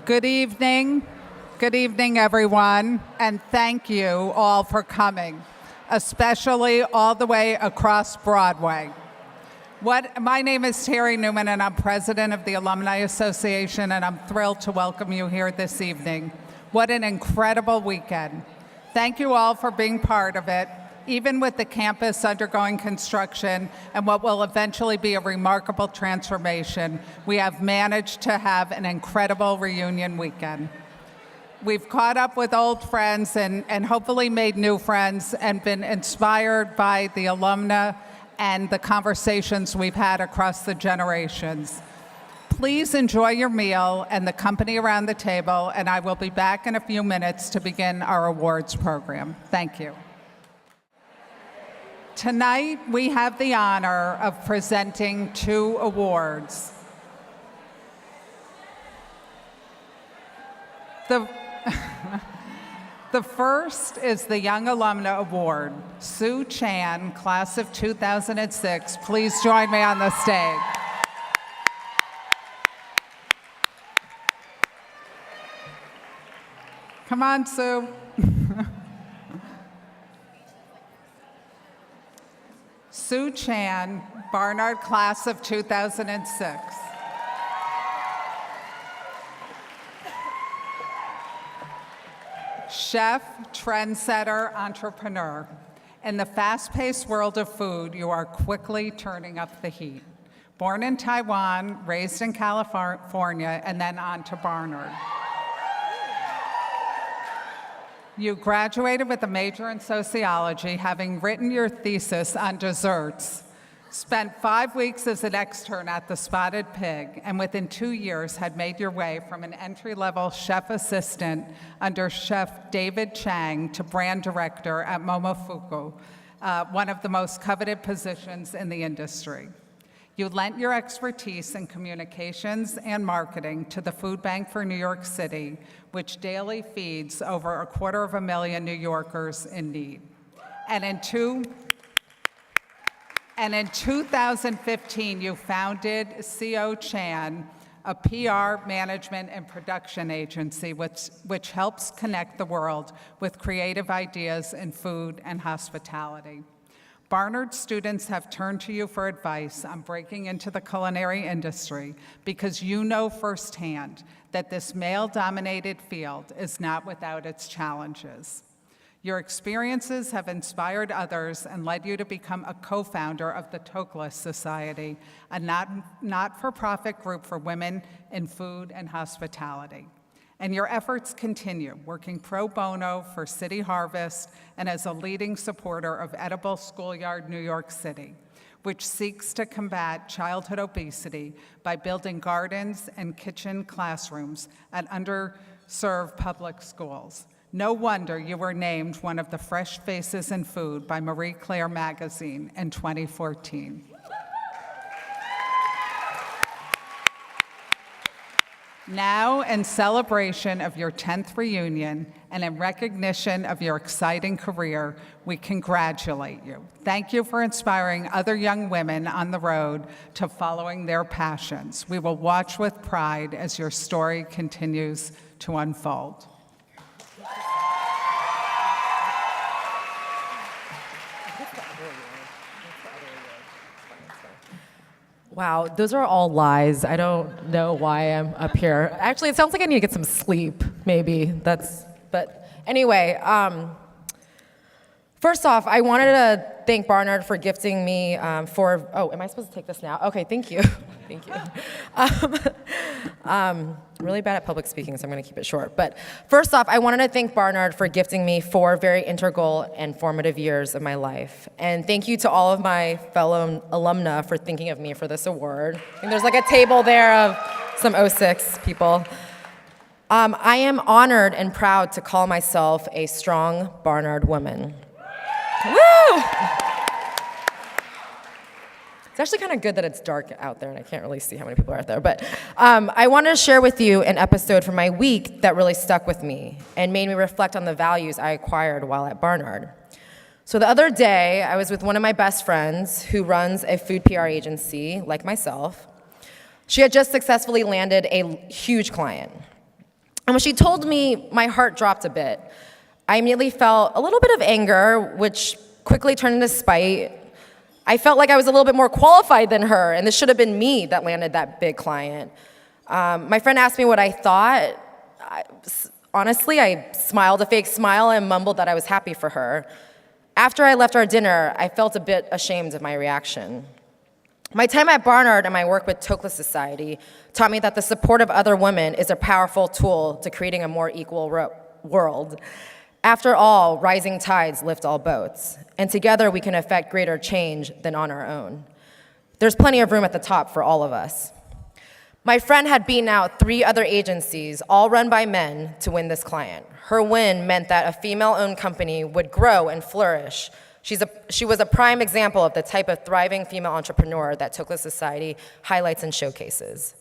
Good evening. Good evening, everyone, and thank you all for coming, especially all the way across Broadway. My name is Terry Newman, and I'm president of the Alumni Association, and I'm thrilled to welcome you here this evening. What an incredible weekend. Thank you all for being part of it. Even with the campus undergoing construction and what will eventually be a remarkable transformation, we have managed to have an incredible reunion weekend. We've caught up with old friends and hopefully made new friends and been inspired by the alumna and the conversations we've had across the generations. Please enjoy your meal and the company around the table, and I will be back in a few minutes to begin our awards program. Thank you. Tonight, we have the honor of presenting 2 awards. The first is the Young Alumna Award. Sue Chan, class of 2006. Please join me on the stage. Come on, Sue. Sue Chan, Barnard, class of 2006. Chef, trendsetter, entrepreneur. In the fast-paced world of food, you are quickly turning up the heat. Born in Taiwan, raised in California, and then on to Barnard. You graduated with a major in sociology, having written your thesis on desserts, spent 5 weeks as an extern at the Spotted Pig, and within 2 years had made your way from an entry-level chef assistant under Chef David Chang to brand director at Momofuku, one of the most coveted positions in the industry. You lent your expertise in communications and marketing to the Food Bank for New York City, which daily feeds over 250,000 New Yorkers in need. And in 2015, you founded CO Chan, a PR management and production agency which helps connect the world with creative ideas in food and hospitality. Barnard students have turned to you for advice on breaking into the culinary industry because you know firsthand that this male-dominated field is not without its challenges. Your experiences have inspired others and led you to become a co-founder of the Toklas Society, a not-for-profit group for women in food and hospitality. And your efforts continue, working pro bono for City Harvest and as a leading supporter of Edible Schoolyard New York City, which seeks to combat childhood obesity by building gardens and kitchen classrooms at underserved public schools. No wonder you were named one of the Fresh Faces in Food by Marie Claire magazine in 2014. Now, in celebration of your 10th reunion and in recognition of your exciting career, we congratulate you. Thank you for inspiring other young women on the road to following their passions. We will watch with pride as your story continues to unfold. Wow, those are all lies. I don't know why I'm up here. Actually, it sounds like I need to get some sleep, maybe. But anyway, first off, I wanted to thank Barnard for gifting me am I supposed to take this now? Okay, thank you. Thank you. I'm really bad at public speaking, so I'm going to keep it short. But first off, I wanted to thank Barnard for gifting me 4 very integral and formative years of my life. And thank you to all of my fellow alumna for thinking of me for this award. And there's like a table there of some 06 people. I am honored and proud to call myself a strong Barnard woman. Woo! It's actually kind of good that it's dark out there and I can't really see how many people are out there. But I wanted to share with you an episode from my week that really stuck with me and made me reflect on the values I acquired while at Barnard. So the other day, I was with one of my best friends who runs a food PR agency, like myself. She had just successfully landed a huge client. And when she told me, my heart dropped a bit. I immediately felt a little bit of anger, which quickly turned into spite. I felt like I was a little bit more qualified than her, and this should have been me that landed that big client. My friend asked me what I thought. Honestly, I smiled a fake smile and mumbled that I was happy for her. After I left our dinner, I felt a bit ashamed of my reaction. My time at Barnard and my work with Toklas Society taught me that the support of other women is a powerful tool to creating a more equal world. After all, rising tides lift all boats, and together we can affect greater change than on our own. There's plenty of room at the top for all of us. My friend had beaten out 3 other agencies, all run by men, to win this client. Her win meant that a female-owned company would grow and flourish. She was a prime example of the type of thriving female entrepreneur that Toklas Society highlights and showcases.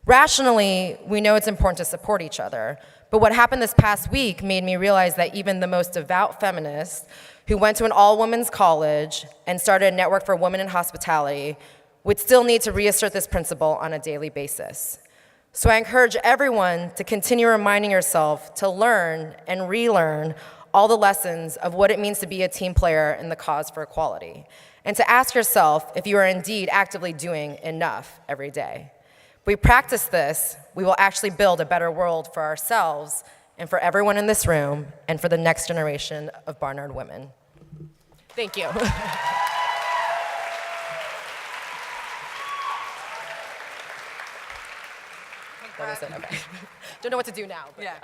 Rationally, we know it's important to support each other, but what happened this past week made me realize that even the most devout feminist who went to an all-women's college and started a network for women in hospitality would still need to reassert this principle on a daily basis. So I encourage everyone to continue reminding yourself to learn and relearn all the lessons of what it means to be a team player in the cause for equality, and to ask yourself if you are indeed actively doing enough every day. If we practice this, we will actually build a better world for ourselves and for everyone in this room and for the next generation of Barnard women. Thank you. That was it, okay. Don't know what to do now. But. Yeah,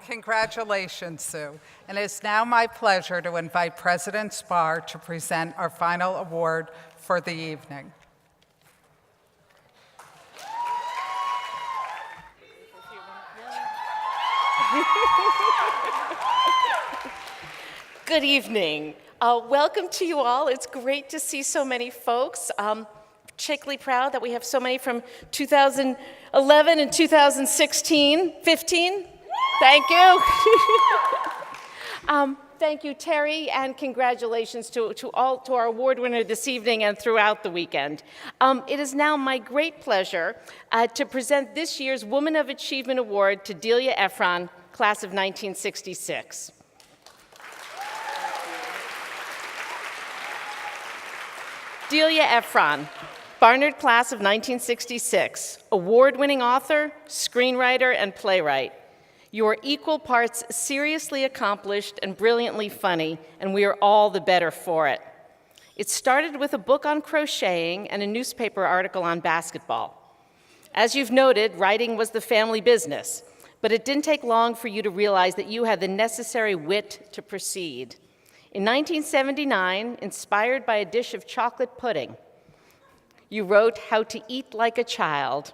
congratulations, Sue. And it's now my pleasure to invite President Spar to present our final award for the evening. Good evening. Welcome to you all. It's great to see so many folks. Particularly proud that we have so many from 2011 and 2016, 15. Thank you. Thank you, Terry, and congratulations to our award winner this evening and throughout the weekend. It is now my great pleasure to present this year's Woman of Achievement Award to Delia Ephron, class of 1966. Delia Ephron, Barnard class of 1966, award-winning author, screenwriter, and playwright. You are equal parts seriously accomplished and brilliantly funny, and we are all the better for it. It started with a book on crocheting and a newspaper article on basketball. As you've noted, writing was the family business, but it didn't take long for you to realize that you had the necessary wit to proceed. In 1979, inspired by a dish of chocolate pudding, you wrote How to Eat Like a Child,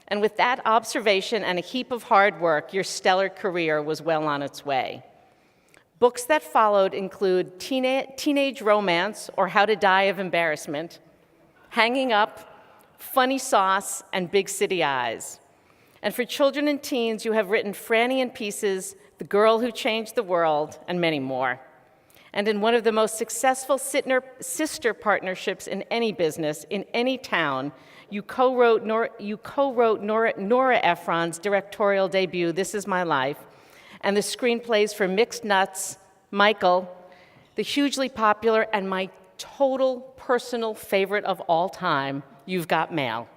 and with that observation and a heap of hard work, your stellar career was well on its way. Books that followed include Teenage Romance, or How to Die of Embarrassment, Hanging Up, Funny Sauce, and Big City Eyes. And for children and teens, you have written Franny in Pieces, The Girl Who Changed the World, and many more. And in one of the most successful sister partnerships in any business, in any town, you co-wrote Nora Ephron's directorial debut, This Is My Life, and the screenplays for Mixed Nuts, Michael, the hugely popular and my total personal favorite of all time, You've Got Mail.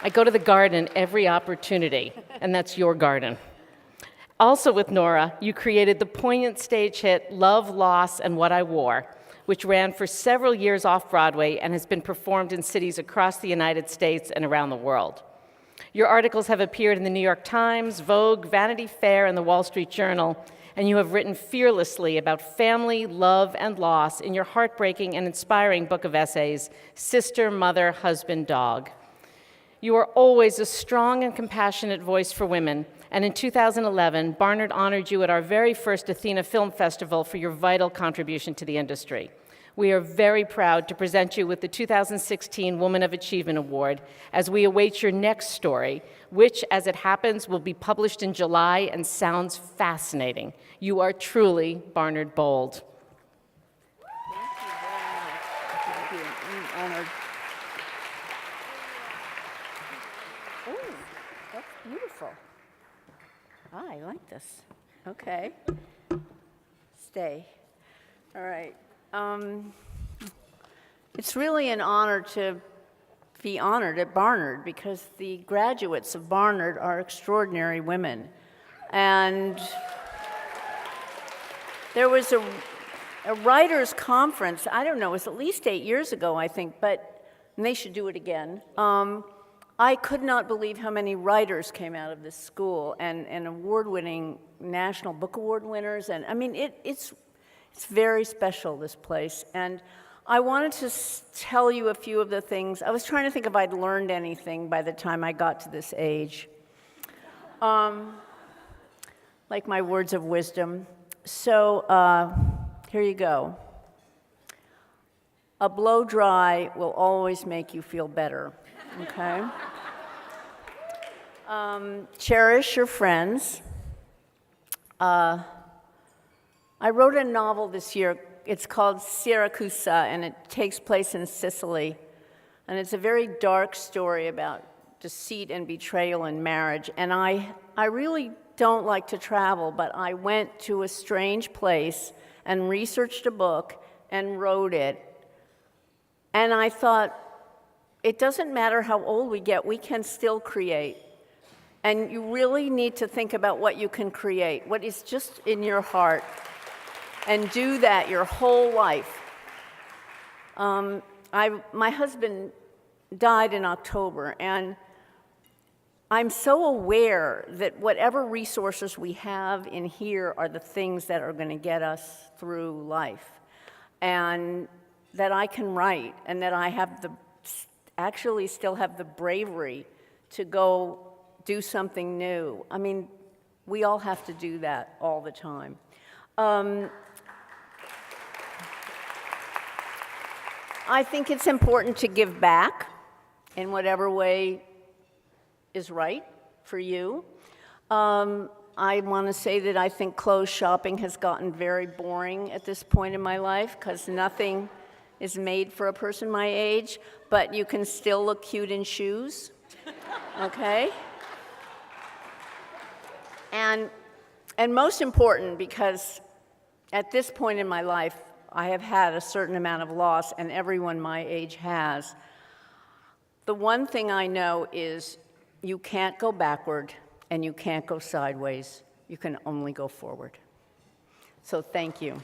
I go to the garden every opportunity, and that's your garden. Also with Nora, you created the poignant stage hit Love, Loss, and What I Wore, which ran for several years off-Broadway and has been performed in cities across the United States and around the world. Your articles have appeared in the New York Times, Vogue, Vanity Fair, and the Wall Street Journal, and you have written fearlessly about family, love, and loss in your heartbreaking and inspiring book of essays, Sister, Mother, Husband, Dog. You are always a strong and compassionate voice for women, and in 2011, Barnard honored you at our very first Athena Film Festival for your vital contribution to the industry. We are very proud to present you with the 2016 Woman of Achievement Award as we await your next story, which, as it happens, will be published in July and sounds fascinating. You are truly Barnard Bold. Thank you very much. Thank you. I'm honored. That's beautiful. I like this. Okay. Stay. All right. It's really an honor to be honored at Barnard because the graduates of Barnard are extraordinary women. And there was a writers' conference, I don't know, it was at least 8 years ago, I think, and they should do it again. I could not believe how many writers came out of this school and award-winning National Book Award winners. And I mean, it's very special, this place. And I wanted to tell you a few of the things. I was trying to think if I'd learned anything by the time I got to this age. Like my words of wisdom. So here you go. A blow dry will always make you feel better, okay? Cherish your friends. I wrote a novel this year. It's called Siracusa, and it takes place in Sicily. And it's a very dark story about deceit and betrayal in marriage. And I really don't like to travel, but I went to a strange place and researched a book and wrote it. And I thought, it doesn't matter how old we get, we can still create. And you really need to think about what you can create, what is just in your heart, and do that your whole life. My husband died in October, and I'm so aware that whatever resources we have in here are the things that are going to get us through life, and that I can write, and that I have actually still have the bravery to go do something new. I mean, we all have to do that all the time. I think it's important to give back in whatever way is right for you. I want to say that I think clothes shopping has gotten very boring at this point in my life because nothing is made for a person my age, but you can still look cute in shoes, okay? And most important, because at this point in my life, I have had a certain amount of loss, and everyone my age has. The one thing I know is you can't go backward and you can't go sideways. You can only go forward. So thank you.